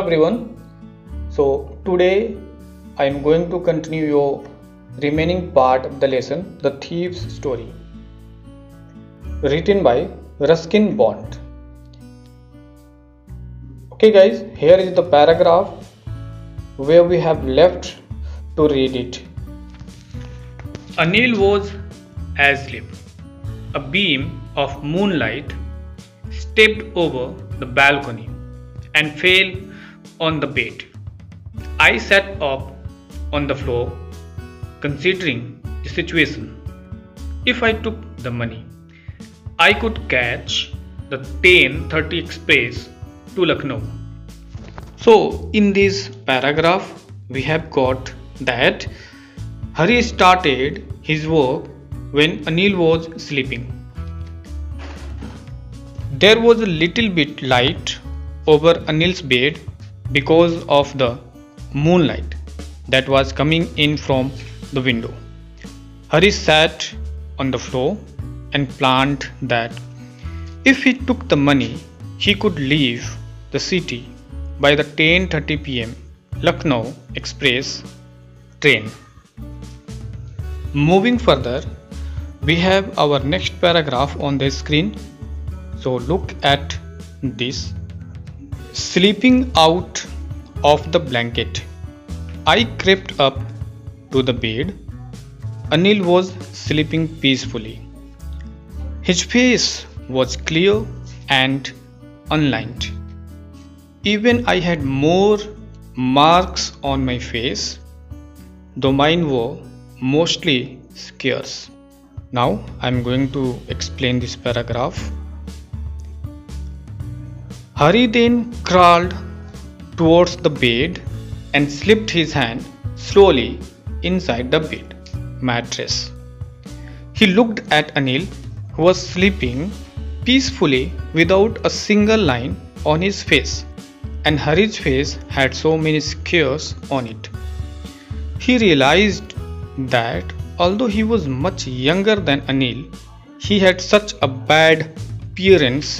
everyone. So today I am going to continue your remaining part of the lesson, The Thief's Story, written by Ruskin Bond. Okay guys, here is the paragraph where we have left to read it. Anil was asleep. A beam of moonlight stepped over the balcony and fell on the bed. I sat up on the floor, considering the situation. If I took the money, I could catch the 10:30 express to Lucknow. So, in this paragraph, we have got that Hari started his work when Anil was sleeping. There was a little bit light over Anil's bed because of the moonlight that was coming in from the window. Hari sat on the floor and planned that if he took the money, he could leave the city by the 10:30 p.m. Lucknow Express train. Moving further, we have our next paragraph on the screen. So look at this. Sleeping out of the blanket, I crept up to the bed. Anil was sleeping peacefully. His face was clear and unlined. Even I had more marks on my face, though mine were mostly scarce. Now I am going to explain this paragraph. Hari then crawled towards the bed and slipped his hand slowly inside the bed mattress. He looked at Anil, who was sleeping peacefully without a single line on his face, and Hari's face had so many scars on it. He realized that although he was much younger than Anil, he had such a bad appearance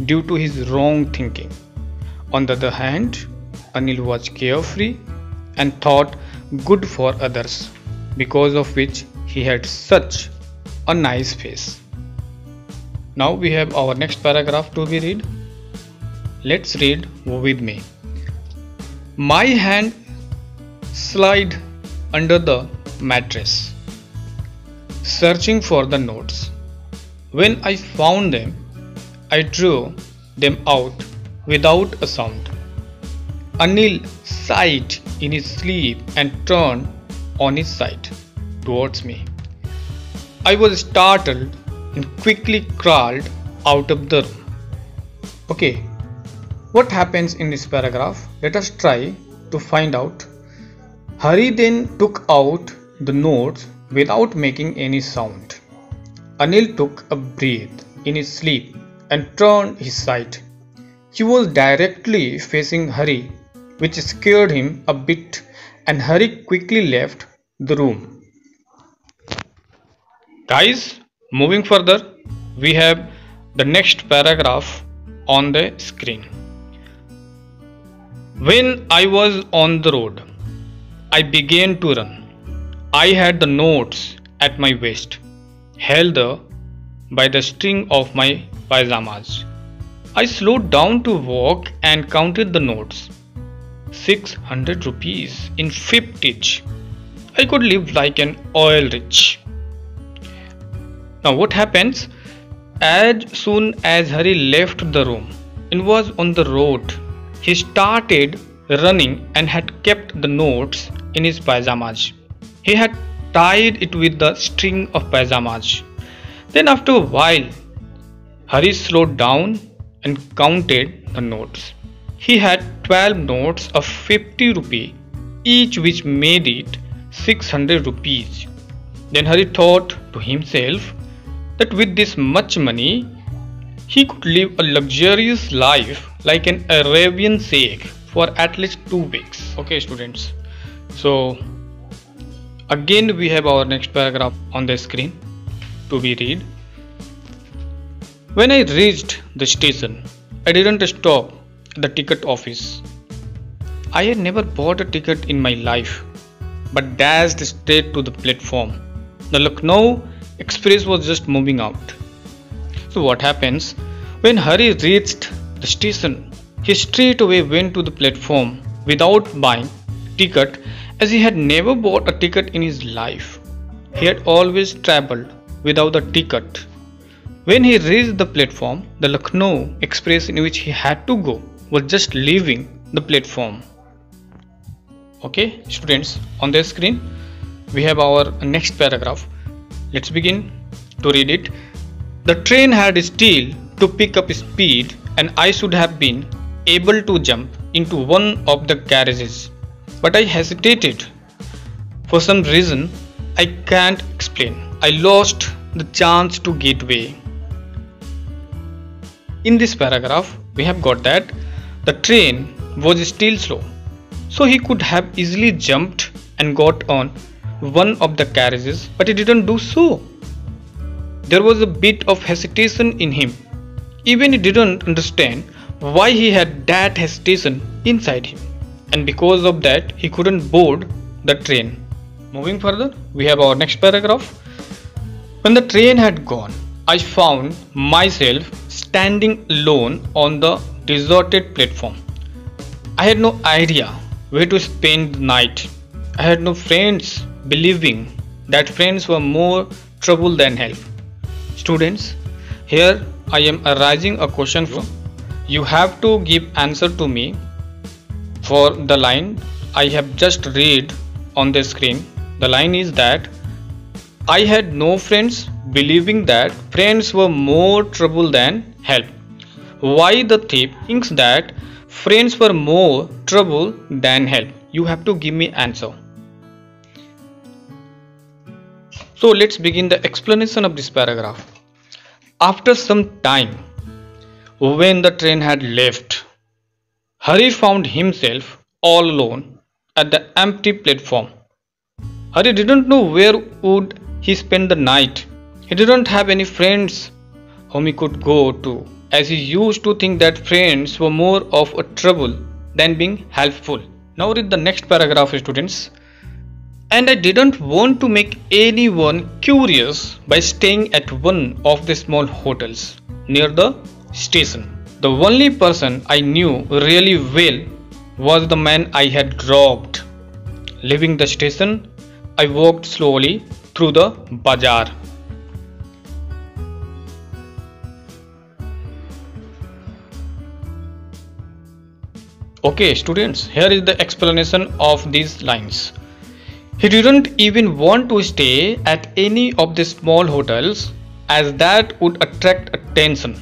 due to his wrong thinking. On the other hand, Anil was carefree and thought good for others, because of which he had such a nice face. Now we have our next paragraph to be read. Let's read with me. My hand slid under the mattress, searching for the notes. When I found them, I drew them out without a sound. Anil sighed in his sleep and turned on his side towards me. I was startled and quickly crawled out of the room. Okay, what happens in this paragraph? Let us try to find out. Hari then took out the notes without making any sound. Anil took a breath in his sleep and turned his side. He was directly facing Hari, which scared him a bit, and Hari quickly left the room. Guys, moving further, we have the next paragraph on the screen. When I was on the road, I began to run. I had the notes at my waist, held there by the string of my pajamas. I slowed down to walk and counted the notes. 600 rupees in 50s. I could live like an oil rich. Now what happens? As soon as Hari left the room and was on the road, he started running and had kept the notes in his pajamas. He had tied it with the string of pajamas. Then after a while, Hari slowed down and counted the notes. He had 12 notes of 50 rupee each, which made it 600 rupees. Then Hari thought to himself that with this much money, he could live a luxurious life like an Arabian sheikh for at least 2 weeks. Okay students, so again we have our next paragraph on the screen to be read. When I reached the station, I didn't stop at the ticket office. I had never bought a ticket in my life, but dashed straight to the platform. The Lucknow Express was just moving out. So what happens? When Hari reached the station, he straight away went to the platform without buying ticket, as he had never bought a ticket in his life. He had always travelled without a ticket. When he reached the platform, the Lucknow Express in which he had to go was just leaving the platform. Okay, students, on the screen we have our next paragraph. Let's begin to read it. The train had still to pick up speed, and I should have been able to jump into one of the carriages, but I hesitated. For some reason I can't explain, I lost the chance to get away. In this paragraph we have got that the train was still slow, so he could have easily jumped and got on one of the carriages, but he didn't do so. There was a bit of hesitation in him. Even he didn't understand why he had that hesitation inside him, and because of that he couldn't board the train. Moving further, we have our next paragraph. When the train had gone, I found myself standing alone on the deserted platform. I had no idea where to spend the night. I had no friends, believing that friends were more trouble than help. Students, here I am arising a question from you. Have to give answer to me for the line I have just read on the screen. The line is that I had no friends, believing that friends were more trouble than help. Why the thief thinks that friends were more trouble than help? You have to give me answer. So let's begin the explanation of this paragraph. After some time, when the train had left, Hari found himself all alone at the empty platform. Hari didn't know where would he spend the night. He didn't have any friends whom he could go to, as he used to think that friends were more of a trouble than being helpful. Now read the next paragraph, students. And I didn't want to make anyone curious by staying at one of the small hotels near the station. The only person I knew really well was the man I had robbed. Leaving the station, I walked slowly through the bazaar. Okay, students, here is the explanation of these lines. He didn't even want to stay at any of the small hotels, as that would attract attention.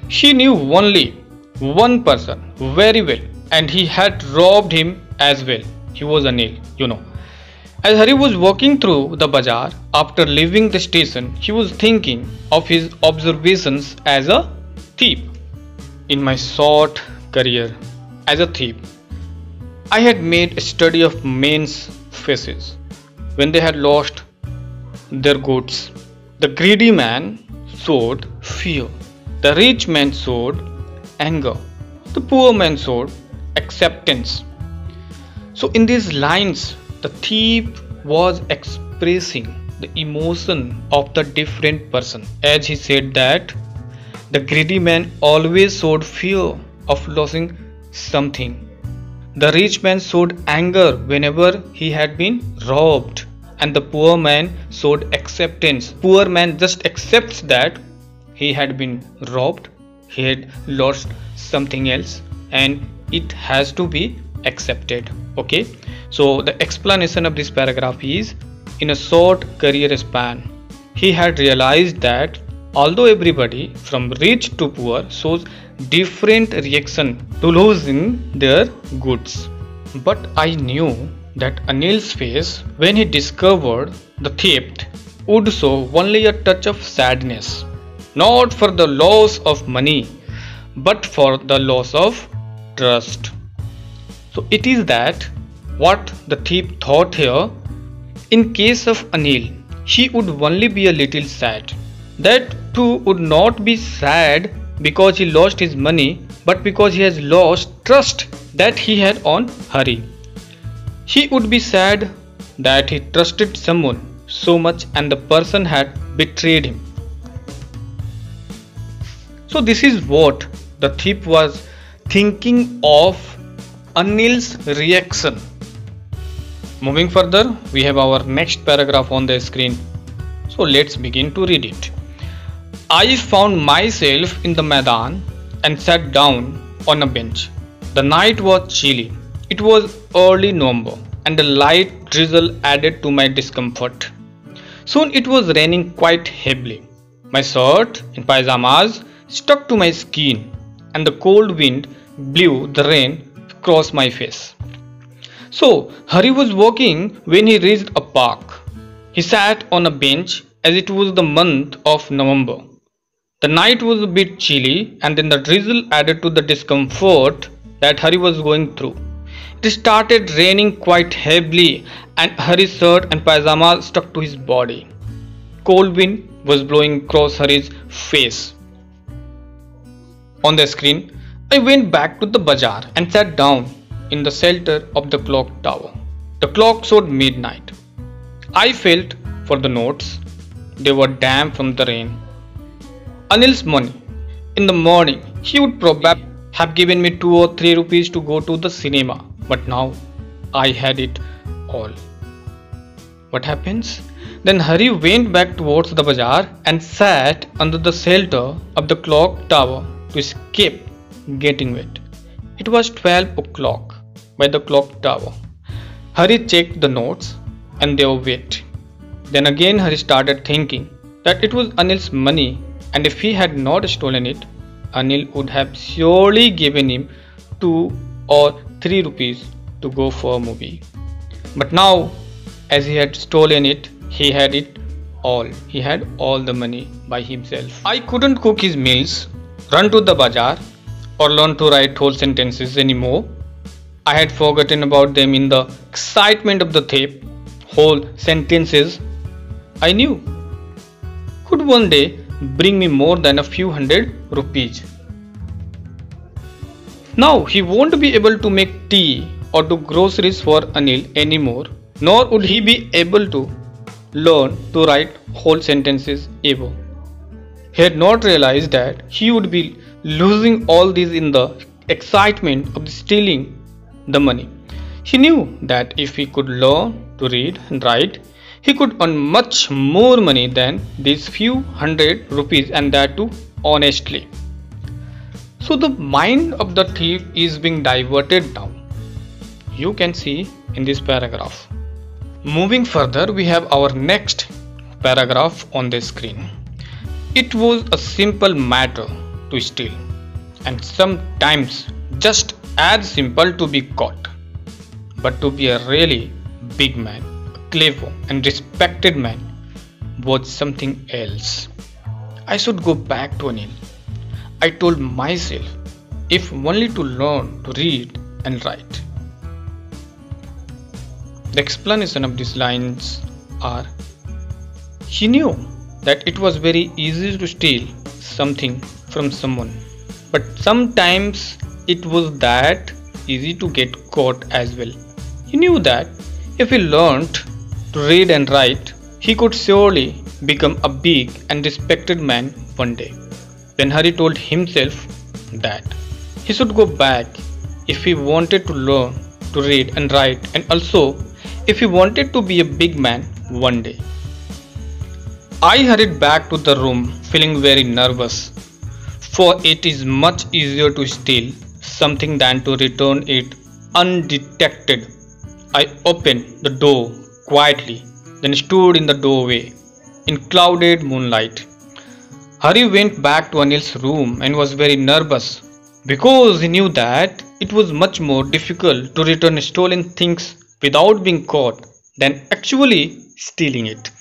He knew only one person very well, and he had robbed him as well. He was Anil, As Hari was walking through the bazaar after leaving the station, he was thinking of his observations as a thief. In my short career as a thief, I had made a study of men's faces when they had lost their goods. The greedy man showed fear, the rich man showed anger, the poor man showed acceptance. So in these lines, the thief was expressing the emotion of the different person, as he said that the greedy man always showed fear of losing something. The rich man showed anger whenever he had been robbed, and the poor man showed acceptance. Poor man just accepts that he had been robbed, he had lost something else, and it has to be accepted. Okay, so the explanation of this paragraph is, in a short career span, he had realized that although everybody from rich to poor shows different reaction to losing their goods, but I knew that Anil's face when he discovered the theft would show only a touch of sadness, not for the loss of money, but for the loss of trust. So it is that what the thief thought here. In case of Anil, he would only be a little sad. That too would not be sad because he lost his money, but because he has lost trust that he had on Hari. He would be sad that he trusted someone so much and the person had betrayed him. So this is what the thief was thinking of Anil's reaction. Moving further, we have our next paragraph on the screen. So let's begin to read it. I found myself in the Maidan and sat down on a bench. The night was chilly. It was early November and a light drizzle added to my discomfort. Soon it was raining quite heavily. My shirt and pajamas stuck to my skin and the cold wind blew the rain across my face. So Hari was walking when he reached a park. He sat on a bench as it was the month of November. The night was a bit chilly and then the drizzle added to the discomfort that Hari was going through. It started raining quite heavily and Hari's shirt and pajamas stuck to his body. Cold wind was blowing across Hari's face. On the screen, I went back to the bazaar and sat down in the shelter of the clock tower. The clock showed midnight. I felt for the notes. They were damp from the rain. Anil's money. In the morning, he would probably have given me 2 or 3 rupees to go to the cinema. But now, I had it all. What happens? Then Hari went back towards the bazaar and sat under the shelter of the clock tower to escape getting wet. It was 12 o'clock by the clock tower. Hari checked the notes and they were wet. Then again Hari started thinking that it was Anil's money and if he had not stolen it, Anil would have surely given him 2 or 3 rupees to go for a movie. But now, as he had stolen it, he had it all. He had all the money by himself. I couldn't cook his meals, run to the bazaar, or learn to write whole sentences anymore. I had forgotten about them in the excitement of the thief. Whole sentences I knew could one day bring me more than a few hundred rupees. Now he won't be able to make tea or do groceries for Anil anymore, nor would he be able to learn to write whole sentences ever. He had not realized that he would be losing all these in the excitement of stealing the money. He knew that if he could learn to read and write, he could earn much more money than these few hundred rupees, and that too honestly. So the mind of the thief is being diverted now. You can see in this paragraph. Moving further, we have our next paragraph on the screen. It was a simple matter to steal, and sometimes just as simple to be caught. But to be a really big man, a clever and respected man, was something else. I should go back to Anil. I told myself, if only to learn to read and write. The explanation of these lines are: he knew that it was very easy to steal something from someone, but sometimes it was that easy to get caught as well. He knew that if he learned to read and write, he could surely become a big and respected man one day. Then Hari told himself that he should go back if he wanted to learn to read and write, and also if he wanted to be a big man one day. I hurried back to the room feeling very nervous, for it is much easier to steal something than to return it undetected. I opened the door quietly, then stood in the doorway in clouded moonlight. Hari went back to Anil's room and was very nervous because he knew that it was much more difficult to return stolen things without being caught than actually stealing it.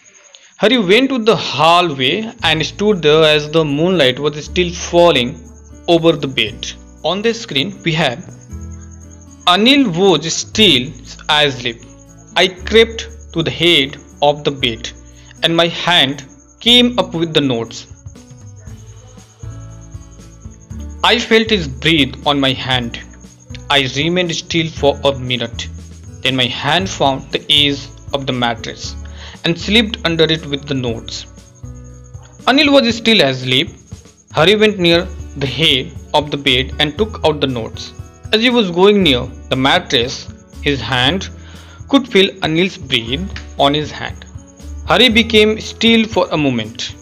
Hari went to the hallway and stood there as the moonlight was still falling over the bed. On the screen we have Anil was still asleep. I crept to the head of the bed and my hand came up with the notes. I felt his breath on my hand. I remained still for a minute. Then my hand found the edge of the mattress and slipped under it with the notes. Anil was still asleep. Hari went near the head of the bed and took out the notes. As he was going near the mattress, his hand could feel Anil's breath on his hand. Hari became still for a moment,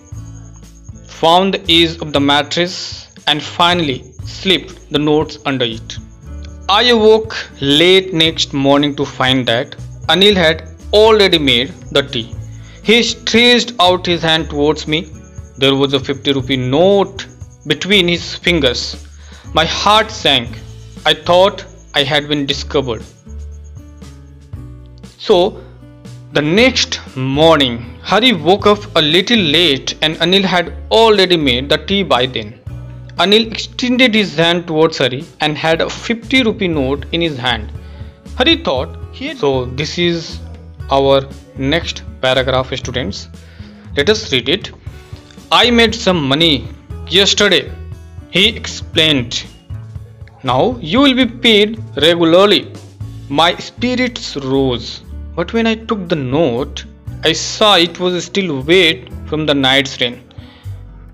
found the edge of the mattress and finally slipped the notes under it. I awoke late next morning to find that Anil had already made the tea. He stretched out his hand towards me. There was a 50 rupee note between his fingers. My heart sank. I thought I had been discovered. So, the next morning, Hari woke up a little late and Anil had already made the tea by then. Anil extended his hand towards Hari and had a 50 rupee note in his hand. Hari thought, so this is our next paragraph, students. Let us read it. I made some money yesterday, he explained. Now you will be paid regularly. My spirits rose, but when I took the note, I saw it was still wet from the night's rain.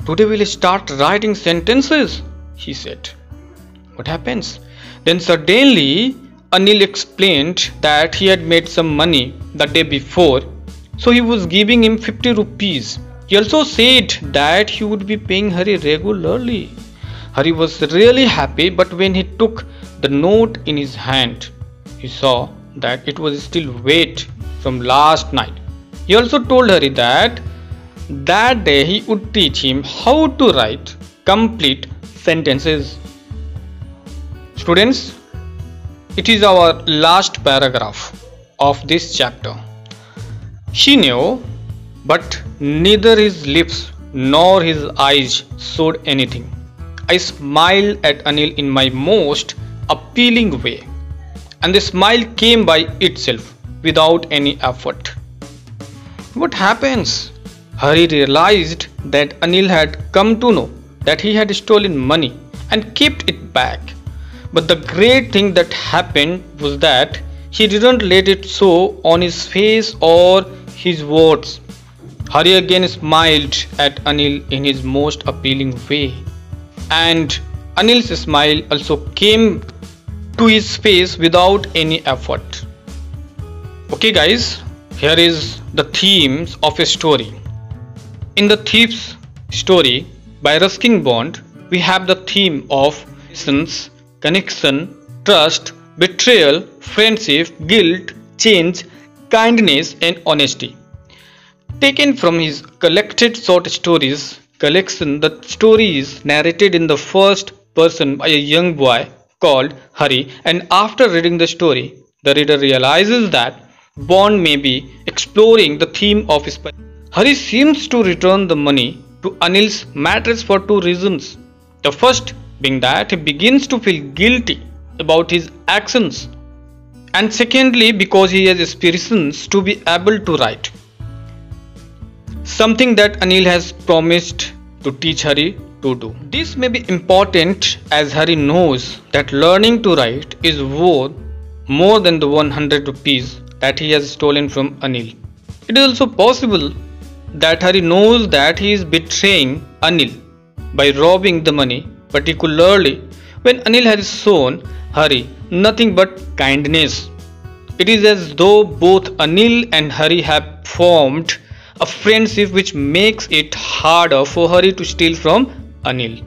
Today we'll start writing sentences, he said. What happens? Then suddenly Anil explained that he had made some money the day before, so he was giving him 50 rupees. He also said that he would be paying Hari regularly. Hari was really happy, but when he took the note in his hand, he saw that it was still wet from last night. He also told Hari that day he would teach him how to write complete sentences. Students, it is our last paragraph of this chapter. She knew, but neither his lips nor his eyes showed anything. I smiled at Anil in my most appealing way, and the smile came by itself without any effort. What happens? Hari realized that Anil had come to know that he had stolen money and kept it back. But the great thing that happened was that he didn't let it show on his face or his words. Hari again smiled at Anil in his most appealing way, and Anil's smile also came to his face without any effort. Okay guys, here is the themes of a story. In the Thief's story by Ruskin Bond, we have the theme of lessons, connection, trust, betrayal, friendship, guilt, change, kindness and honesty. Taken from his collected short stories collection, the story is narrated in the first person by a young boy called Hari, and after reading the story, the reader realizes that Bond may be exploring the theme of his. Hari seems to return the money to Anil's mattress for two reasons. The first being that he begins to feel guilty about his actions, and secondly because he has aspirations to be able to write, something that Anil has promised to teach Hari to do. This may be important as Hari knows that learning to write is worth more than the 100 rupees that he has stolen from Anil. It is also possible that Hari knows that he is betraying Anil by robbing the money, particularly when Anil has shown Hari nothing but kindness. It is as though both Anil and Hari have formed a friendship which makes it harder for Hari to steal from Anil.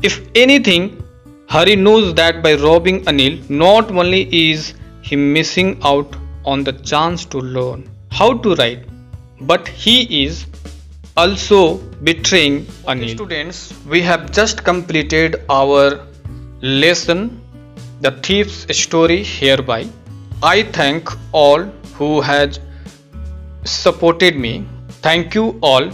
If anything, Hari knows that by robbing Anil, not only is he missing out on the chance to learn how to write, but he is also betraying Anil. Students, we have just completed our lesson, The Thief's Story hereby. I thank all who has supported me. Thank you all.